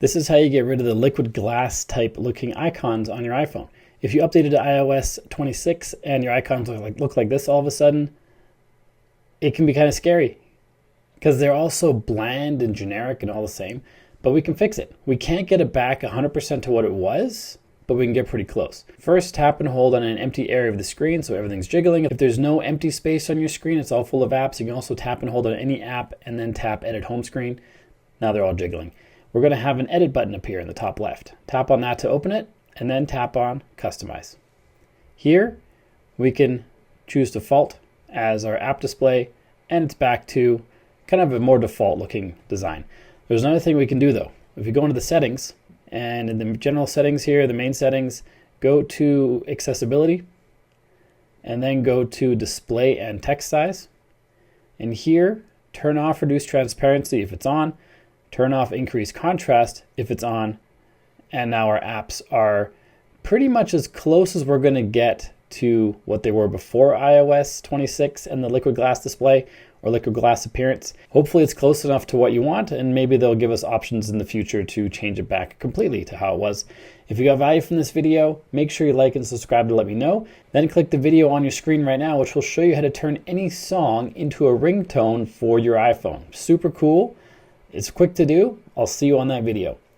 This is how you get rid of the liquid glass type looking icons on your iPhone. If you updated to iOS 26 and your icons look like this all of a sudden, it can be kind of scary because they're all so bland and generic and all the same, but we can fix it. We can't get it back 100% to what it was, but we can get pretty close. First, tap and hold on an empty area of the screen so everything's jiggling. If there's no empty space on your screen, it's all full of apps, you can also tap and hold on any app and then tap Edit Home Screen. Now they're all jiggling. We're going to have an edit button appear in the top left. Tap on that to open it, and then tap on Customize. Here, we can choose Default as our app display, and it's back to kind of a more default looking design. There's another thing we can do though. If you go into the settings, and in the general settings here, the main settings, go to Accessibility, and then go to Display and Text Size. And here, turn off Reduce Transparency if it's on, turn off Increase Contrast if it's on, and now our apps are pretty much as close as we're going to get to what they were before iOS 26 and the liquid glass display or liquid glass appearance. Hopefully it's close enough to what you want, and maybe they'll give us options in the future to change it back completely to how it was. If you got value from this video, make sure you like and subscribe to let me know. Then click the video on your screen right now, which will show you how to turn any song into a ringtone for your iPhone. Super cool. It's quick to do. I'll see you on that video.